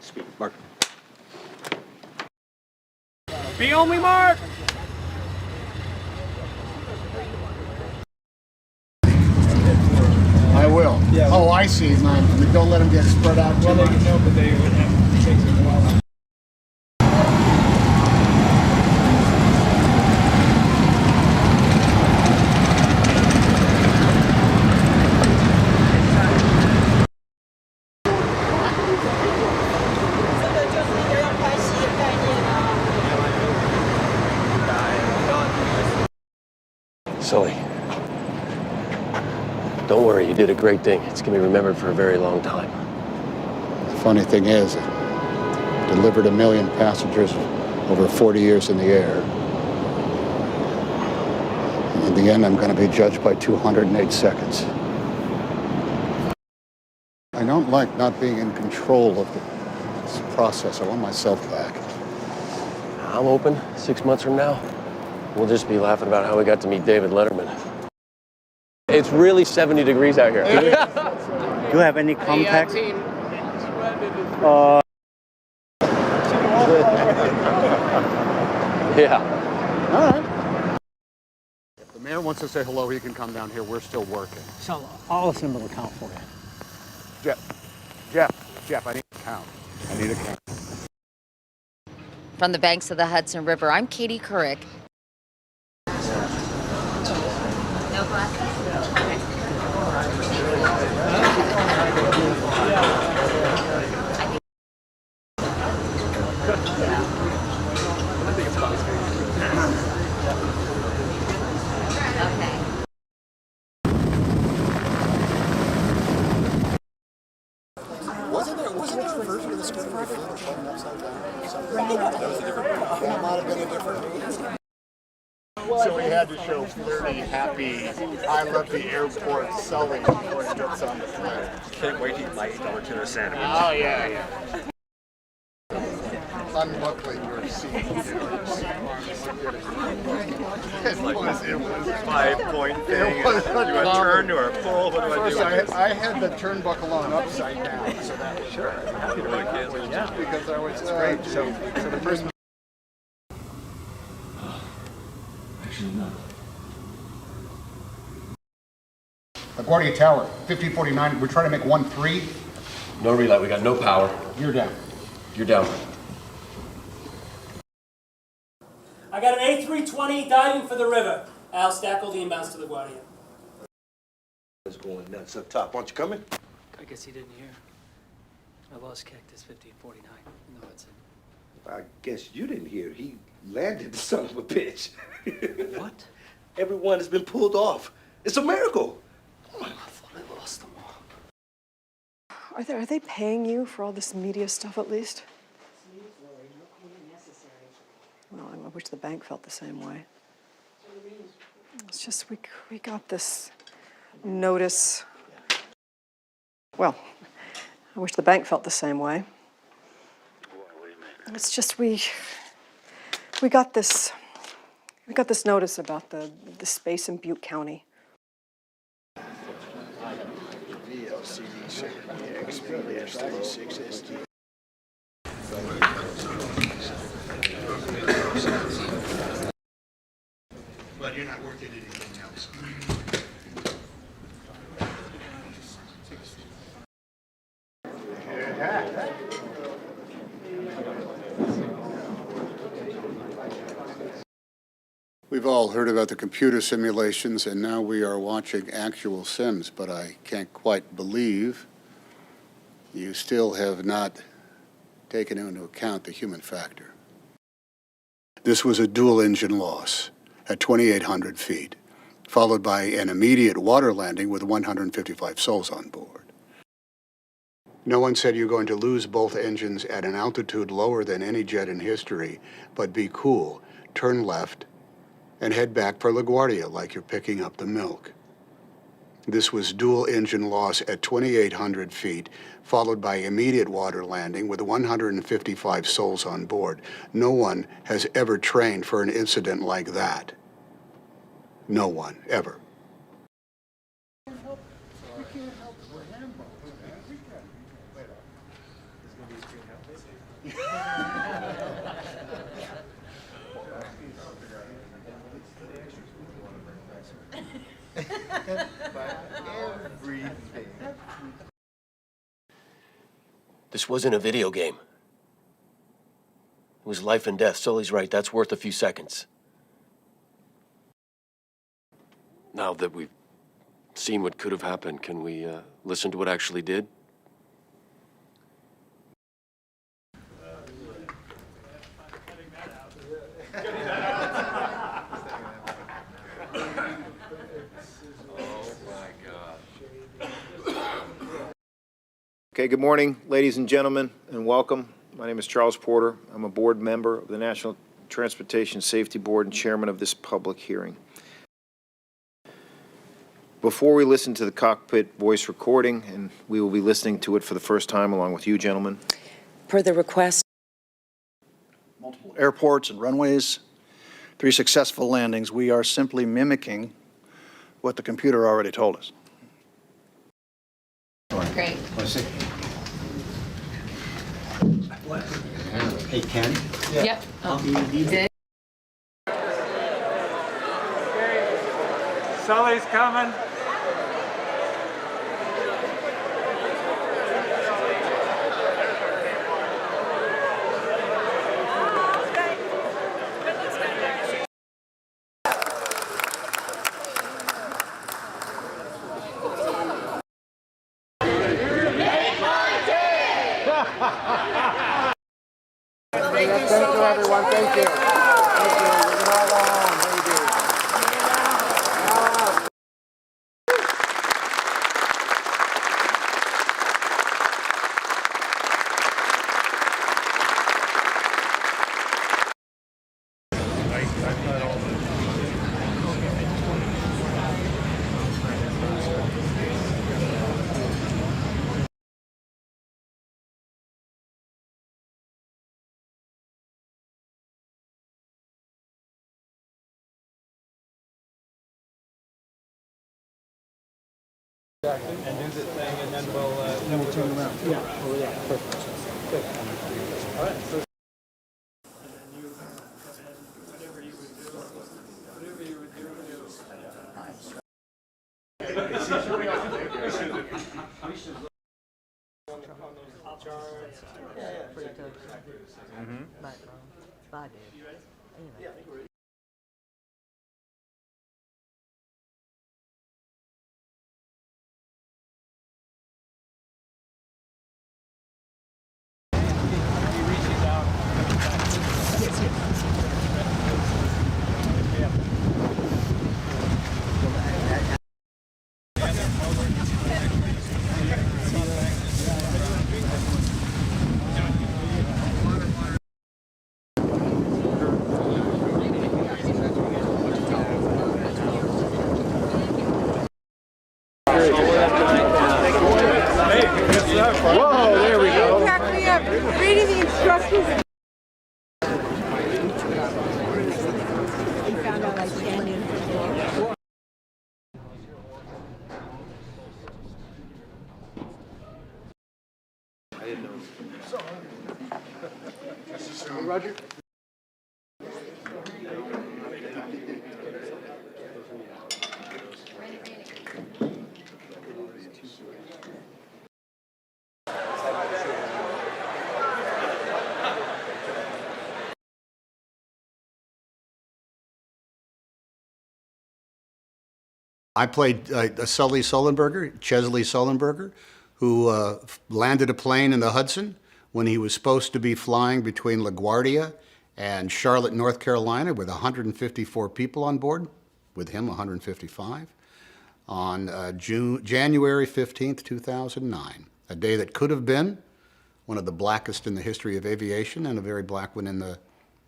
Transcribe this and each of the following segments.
Speed. Mark. Be on me, Mark! I will. Yeah. Oh, I see, man. I mean, don't let them get spread out too much. No, but they would have to take some while. Sully. Don't worry, you did a great thing. It's going to be remembered for a very long time. The funny thing is, it delivered 1 million passengers over 40 years in the air. And in the end, I'm going to be judged by 208 seconds. I don't like not being in control of this process. I want myself back. I'm open 6 months from now. We'll just be laughing about how we got to meet David Letterman. It's really 70 degrees out here. Do you have any contact? Yeah. All right. If the mayor wants to say hello, he can come down here. We're still working. So I'll assemble a count for you. Jeff, I need a count. I need a count. From the banks of the Hudson River, I'm Katie Couric. No glasses? Wasn't there a version of the script where they were playing upside down? That was a different movie. That might have been a different movie. So we had to show flirty, happy, I love the airport Sully before he gets on the plane. Can't wait to eat my $8 tuna sandwich. Oh, yeah. Unbuckling your seat. It was a 5-point thing. It was do a turn or a pull? What do I do? First, I had the turnbuckle on upside down, so that was sure. Happy to really kids. Yeah, because I was great. So the first. Actually, no. LaGuardia Tower, 1549. We're trying to make 1-3. No relay. We got no power. You're down. You're down. I got an A320 diving for the river. Al, stack all the inbounds to LaGuardia. It's going nuts up top. Aren't you coming? I guess he didn't hear. I lost Cactus 1549 in the Hudson. I guess you didn't hear. He landed the son of a bitch. What? Everyone has been pulled off. It's a miracle. I thought I lost them all. Are they paying you for all this media stuff at least? Well, I wish the bank felt the same way. It's just we got this notice. Well, I wish the bank felt the same way. It's just we got this notice about the space in Butte County. But you're not working anything else. We've all heard about the computer simulations, and now we are watching actual sims, but I can't quite believe you still have not taken into account the human factor. This was a dual-engine loss at 2,800 feet, followed by an immediate water landing with 155 souls on board. No one said you're going to lose both engines at an altitude lower than any jet in history, but be cool, turn left, and head back for LaGuardia like you're picking up the milk. This was dual engine loss at 2,800 feet, followed by immediate water landing with 155 souls on board. No one has ever trained for an incident like that. No one, ever. This wasn't a video game. It was life and death. Sully's right. That's worth a few seconds. Now that we've seen what could have happened, can we listen to what actually did? Okay, good morning, ladies and gentlemen, and welcome. My name is Charles Porter. I'm a board member of the National Transportation Safety Board and chairman of this public hearing. Before we listen to the cockpit voice recording, and we will be listening to it for the first time along with you, gentlemen. Per the request. Multiple airports and runways, 3 successful landings. We are simply mimicking what the computer already told us. Great. Hey, Ken? Yep. Oh, you did? Sully's coming. Thank you, everyone. Thank you. Thank you. We can all go home, maybe. And do the thing, and then we'll turn around. Yeah. Oh, yeah. Perfect. Good. All right. So whoa, there we go. Crack me up. Reading the instructions. He found out like standing. I didn't know. Roger. I played Sully Sullenberger, Chesley Sullenberger, who landed a plane in the Hudson when he was supposed to be flying between LaGuardia and Charlotte, North Carolina, with 154 people on board, with him 155, on January 15th, 2009, a day that could have been one of the blackest in the history of aviation and a very black one in the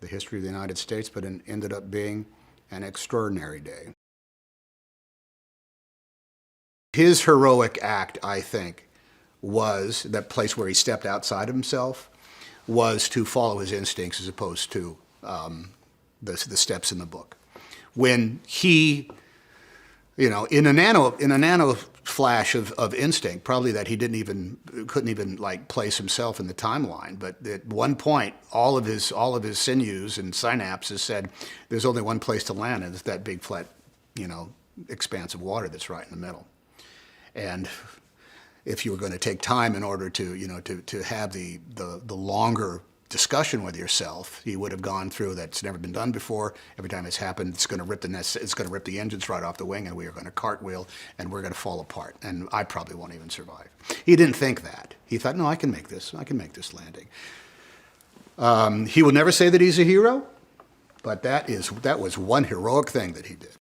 history of the United States, but it ended up being an extraordinary day. His heroic act, I think, was that place where he stepped outside of himself, was to follow his instincts as opposed to the steps in the book. When he, you know, in a flash of instinct, probably that he couldn't even like place himself in the timeline. But at one point, all of his sinews and synapses said, "There's only one place to land, and it's that big flat, expanse of water that's right in the middle." And if you were going to take time in order to have the longer discussion with yourself, you would have gone through that's never been done before. Every time it's happened, it's going to rip the engines right off the wing, and we are going to cartwheel, and we're going to fall apart, and I probably won't even survive. He didn't think that. He thought, no, I can make this landing. He will never say that he's a hero, but that was one heroic thing that he did.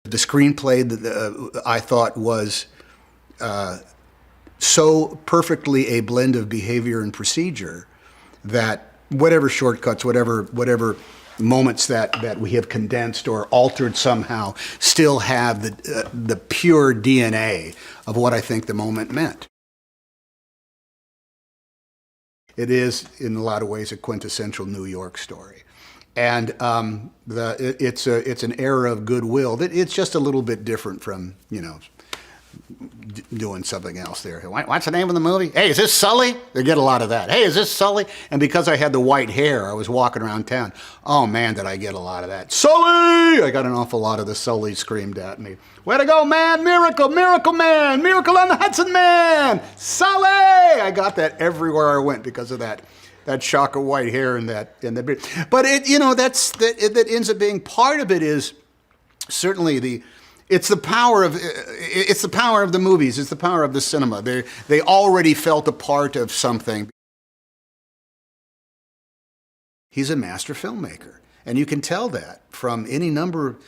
The screenplay that I thought was so perfectly a blend of behavior and procedure that whatever shortcuts, whatever moments that we have condensed or altered somehow still have the pure DNA of what I think the moment meant. It is, in a lot of ways, a quintessential New York story. And it's an era of goodwill. It's just a little bit different from, doing something else there. What's the name of the movie? Hey, is this Sully? They get a lot of that. Hey, is this Sully? And because I had the white hair, I was walking around town. Oh man, did I get a lot of that. Sully! I got an awful lot of the Sully screamed at me. Way to go, man! Miracle, miracle man! Miracle on the Hudson, man! Sully! I got that everywhere I went because of that shock of white hair and that beard. But that ends up being part of it is certainly it's the power of the movies. It's the power of the cinema. They already felt a part of something. He's a master filmmaker, and you can tell that from any number.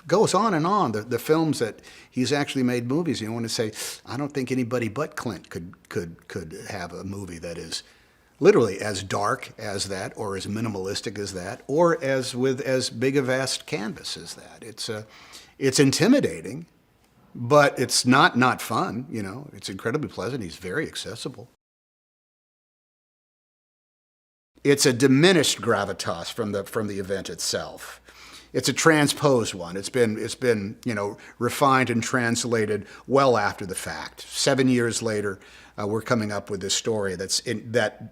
Goes on and on. The films that he's actually made movies. You want to say, I don't think anybody but Clint could have a movie that is literally as dark as that, or as minimalistic as that, or with as big a vast canvas as that. It's intimidating, but it's not fun, It's incredibly pleasant. He's very accessible. It's a diminished gravitas from the event itself. It's a transposed one. It's been refined and translated well after the fact. 7 years later, we're coming up with this story that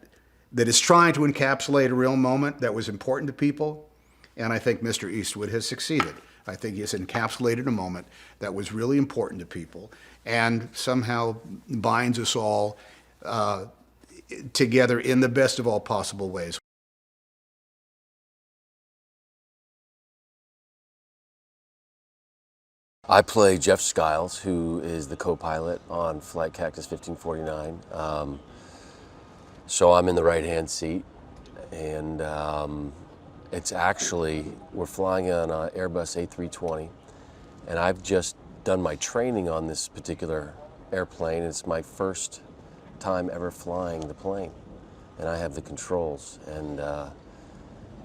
is trying to encapsulate a real moment that was important to people, and I think Mr. Eastwood has succeeded. I think he has encapsulated a moment that was really important to people and somehow binds us all together in the best of all possible ways. I play Jeff Skiles, who is the co-pilot on Flight Cactus 1549. So I'm in the right-hand seat, and it's actually, we're flying on an Airbus A320, and I've just done my training on this particular airplane. It's my first time ever flying the plane, and I have the controls. And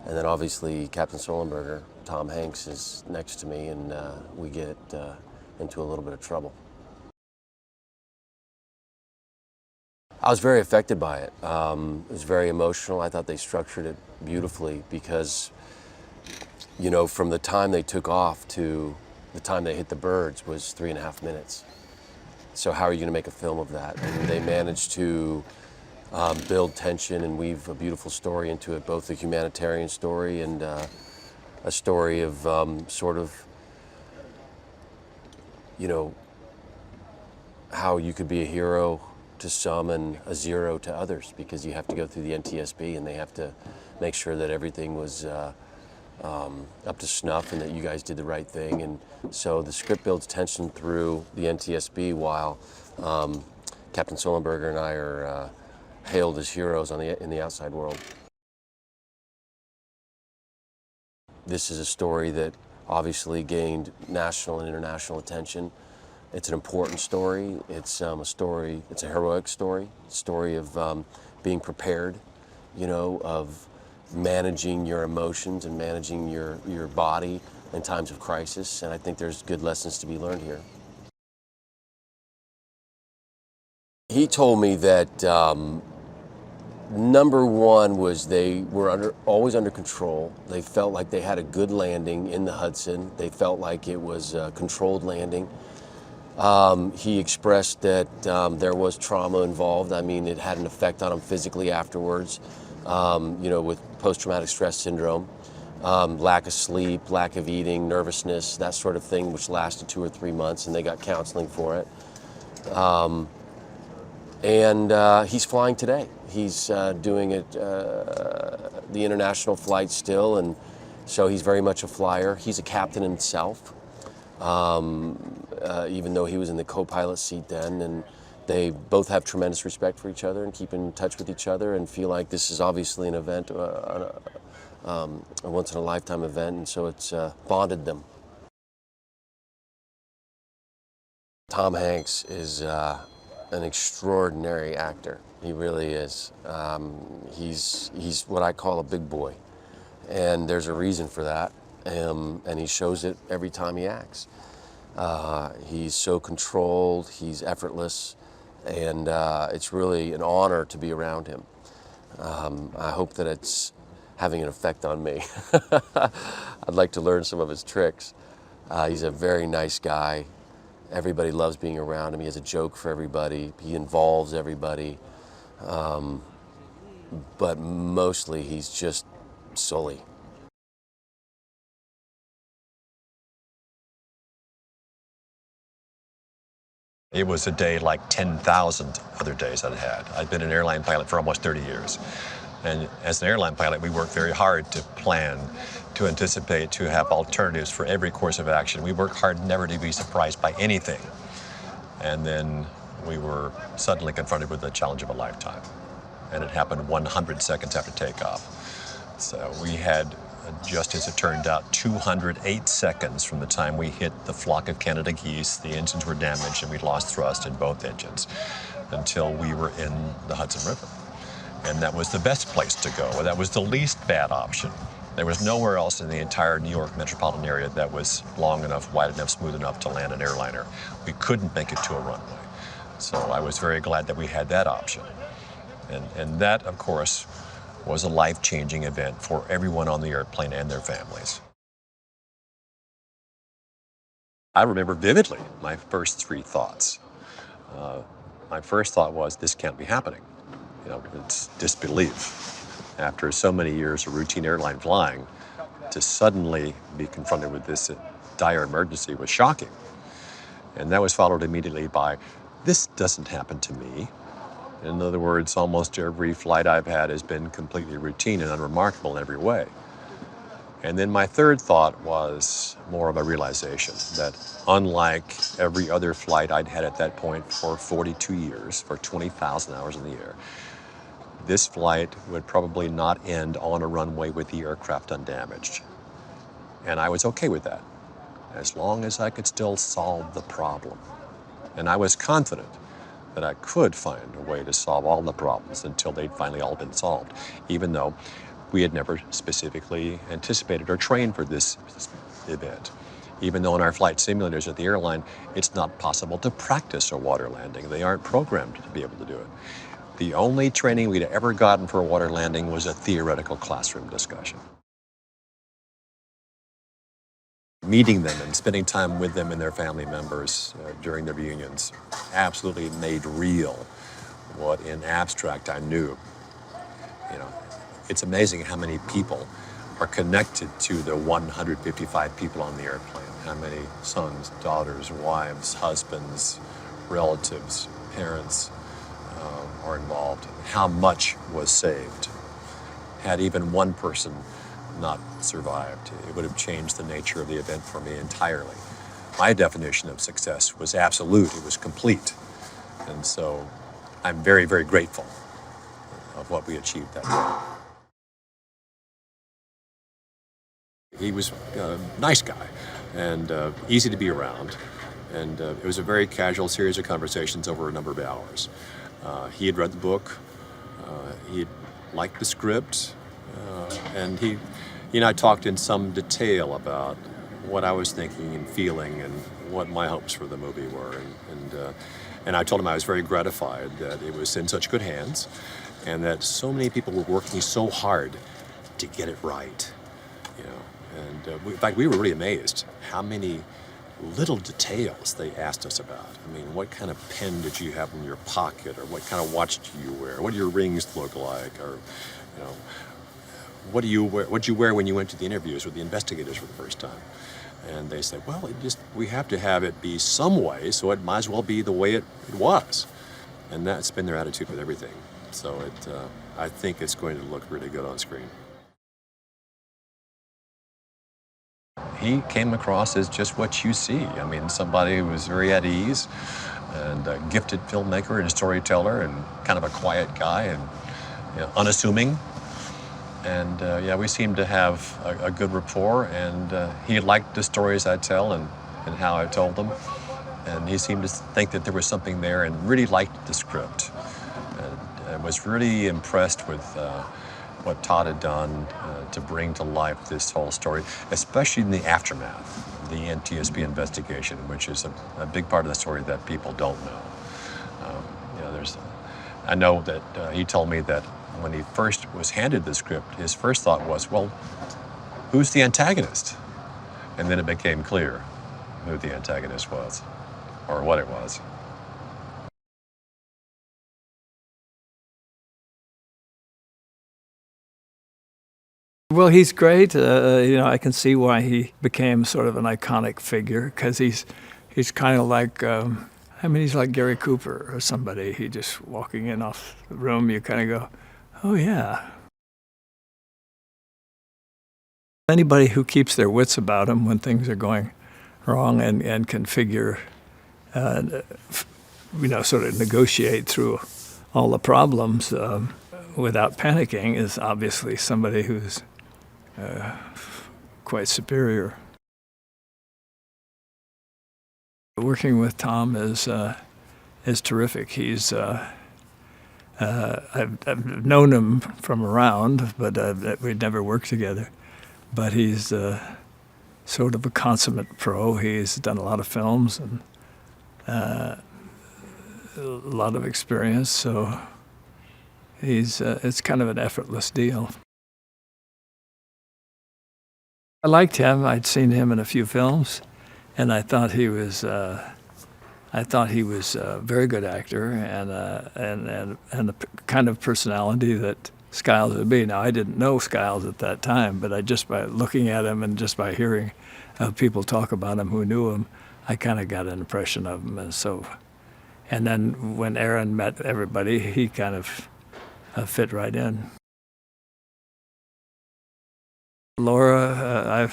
then obviously Captain Sullenberger, Tom Hanks, is next to me, and we get into a little bit of trouble. I was very affected by it. It was very emotional. I thought they structured it beautifully because, from the time they took off to the time they hit the birds was 3.5 minutes. So how are you going to make a film of that? And they managed to build tension and weave a beautiful story into it, both a humanitarian story and a story of how you could be a hero to some and a zero to others, because you have to go through the NTSB and they have to make sure that everything was up to snuff and that you guys did the right thing. And so the script builds tension through the NTSB while Captain Sullenberger and I are hailed as heroes in the outside world. This is a story that obviously gained national and international attention. It's an important story. It's a heroic story, of being prepared, of managing your emotions and managing your body in times of crisis. And I think there's good lessons to be learned here. He told me that Number one was they were always under control. They felt like they had a good landing in the Hudson. They felt like it was a controlled landing. He expressed that there was trauma involved. I mean, it had an effect on him physically afterwards, with post-traumatic stress syndrome, lack of sleep, lack of eating, nervousness, that sort of thing, which lasted 2 or 3 months, and they got counseling for it. And he's flying today. He's doing it, the international flight still, and so he's very much a flyer. He's a captain himself, even though he was in the co-pilot seat then, and they both have tremendous respect for each other and keep in touch with each other and feel like this is obviously an event, a once-in-a-lifetime event, and so it's bonded them. Tom Hanks is an extraordinary actor. He really is. He's what I call a big boy, and there's a reason for that, and he shows it every time he acts. He's so controlled, he's effortless, and it's really an honor to be around him. I hope that it's having an effect on me. I'd like to learn some of his tricks. He's a very nice guy. Everybody loves being around him. He has a joke for everybody. He involves everybody. But mostly he's just Sully. It was a day like 10,000 other days I'd had. I'd been an airline pilot for almost 30 years. And as an airline pilot, we worked very hard to plan, to anticipate, to have alternatives for every course of action. We worked hard never to be surprised by anything. And then we were suddenly confronted with the challenge of a lifetime. And it happened 100 seconds after takeoff. So we had, just as it turned out, 208 seconds from the time we hit the flock of Canada geese. The engines were damaged and we lost thrust in both engines until we were in the Hudson River. And that was the best place to go. That was the least bad option. There was nowhere else in the entire New York metropolitan area that was long enough, wide enough, smooth enough to land an airliner. We couldn't make it to a runway. So I was very glad that we had that option. And that, of course, was a life-changing event for everyone on the airplane and their families. I remember vividly my first 3 thoughts. My first thought was, this can't be happening. It's disbelief. After so many years of routine airline flying, to suddenly be confronted with this dire emergency was shocking. And that was followed immediately by, this doesn't happen to me. In other words, almost every flight I've had has been completely routine and unremarkable in every way. And then my third thought was more of a realization that unlike every other flight I'd had at that point for 42 years, for 20,000 hours in the air, this flight would probably not end on a runway with the aircraft undamaged. And I was okay with that, as long as I could still solve the problem. And I was confident that I could find a way to solve all the problems until they'd finally all been solved, even though we had never specifically anticipated or trained for this event. Even though in our flight simulators at the airline, it's not possible to practice a water landing. They aren't programmed to be able to do it. The only training we'd ever gotten for a water landing was a theoretical classroom discussion. Meeting them and spending time with them and their family members during their reunions absolutely made real what in abstract I knew. It's amazing how many people are connected to the 155 people on the airplane. How many sons, daughters, wives, husbands, relatives, parents are involved. How much was saved. Had even one person not survived, it would have changed the nature of the event for me entirely. My definition of success was absolute, it was complete. And so I'm very, very grateful of what we achieved that day. He was a nice guy and easy to be around. And it was a very casual series of conversations over a number of hours. He had read the book, he liked the script, and he and I talked in some detail about what I was thinking and feeling and what my hopes for the movie were. And I told him I was very gratified that it was in such good hands and that so many people were working so hard to get it right. You know, and in fact, we were really amazed how many little details they asked us about. I mean, what kind of pen did you have in your pocket, or what kind of watch do you wear? What do your rings look like, or you know, what do you wear? What did you wear when you went to the interviews with the investigators for the first time? And they said, well, we have to have it be some way, so it might as well be the way it was. And that's been their attitude with everything. So I think it's going to look really good on screen. He came across as just what you see. I mean, somebody who was very at ease and a gifted filmmaker and a storyteller and kind of a quiet guy and unassuming. And yeah, we seemed to have a good rapport, and he liked the stories I tell and how I told them. And he seemed to think that there was something there and really liked the script. And was really impressed with what Todd had done to bring to life this whole story, especially in the aftermath of the NTSB investigation, which is a big part of the story that people don't know. I know that he told me that when he first was handed the script, his first thought was, well, who's the antagonist? And then it became clear who the antagonist was, or what it was. Well, he's great. I can see why he became sort of an iconic figure, because he's kind of like, he's like Gary Cooper or somebody. He just walking in off the room, you kind of go, oh yeah. Anybody who keeps their wits about them when things are going wrong and can figure, sort of negotiate through all the problems without panicking is obviously somebody who's quite superior. Working with Tom is terrific. He's I've known him from around, but we'd never worked together. But he's sort of a consummate pro. He's done a lot of films and a lot of experience, so it's kind of an effortless deal. I liked him. I'd seen him in a few films, and I thought he was a very good actor and the kind of personality that Skiles would be. Now, I didn't know Skiles at that time, but just by looking at him and just by hearing people talk about him who knew him, I kind of got an impression of him. And then when Aaron met everybody, he kind of fit right in. Laura,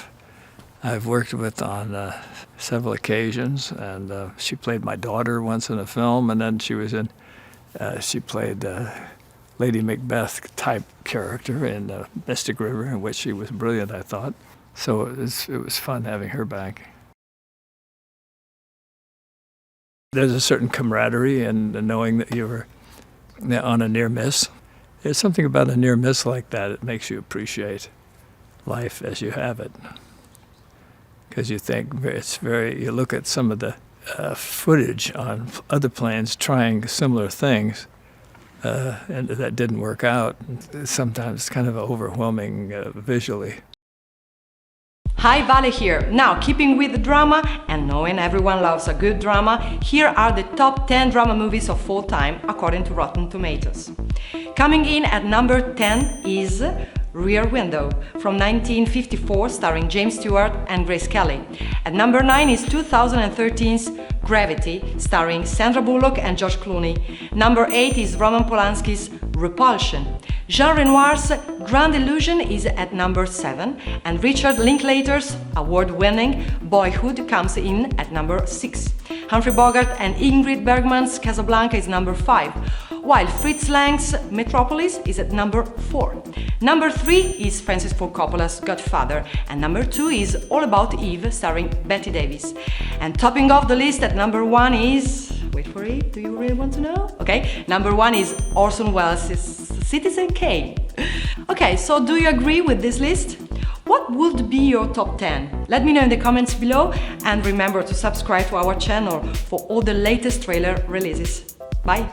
I've worked with on several occasions, and she played my daughter once in a film, and then she played Lady Macbeth type character in Mystic River, in which she was brilliant, I thought. So it was fun having her back. There's a certain camaraderie in knowing that you were on a near miss. There's something about a near miss like that. It makes you appreciate life as you have it. Because you think you look at some of the footage on other planes trying similar things, and that didn't work out. Sometimes it's kind of overwhelming visually. Hi, Vale here. Now, keeping with the drama and knowing everyone loves a good drama, here are the top 10 drama movies of all time according to Rotten Tomatoes. Coming in at number 10 is Rear Window from 1954, starring James Stewart and Grace Kelly. At number 9 is 2013's Gravity, starring Sandra Bullock and George Clooney. Number 8 is Roman Polanski's Repulsion. Jean Renoir's Grand Illusion is at number 7, and Richard Linklater's award-winning Boyhood comes in at number 6. Humphrey Bogart and Ingrid Bergman's Casablanca is number 5, while Fritz Lang's Metropolis is at number 4. Number 3 is Francis Ford Coppola's Godfather, and number 2 is All About Eve, starring Bette Davis. And topping off the list at number 1 is... wait for it, do you really want to know? Okay, number 1 is Orson Welles' Citizen Kane. Okay, so do you agree with this list? What would be your top 10? Let me know in the comments below, and remember to subscribe to our channel for all the latest trailer releases. Bye!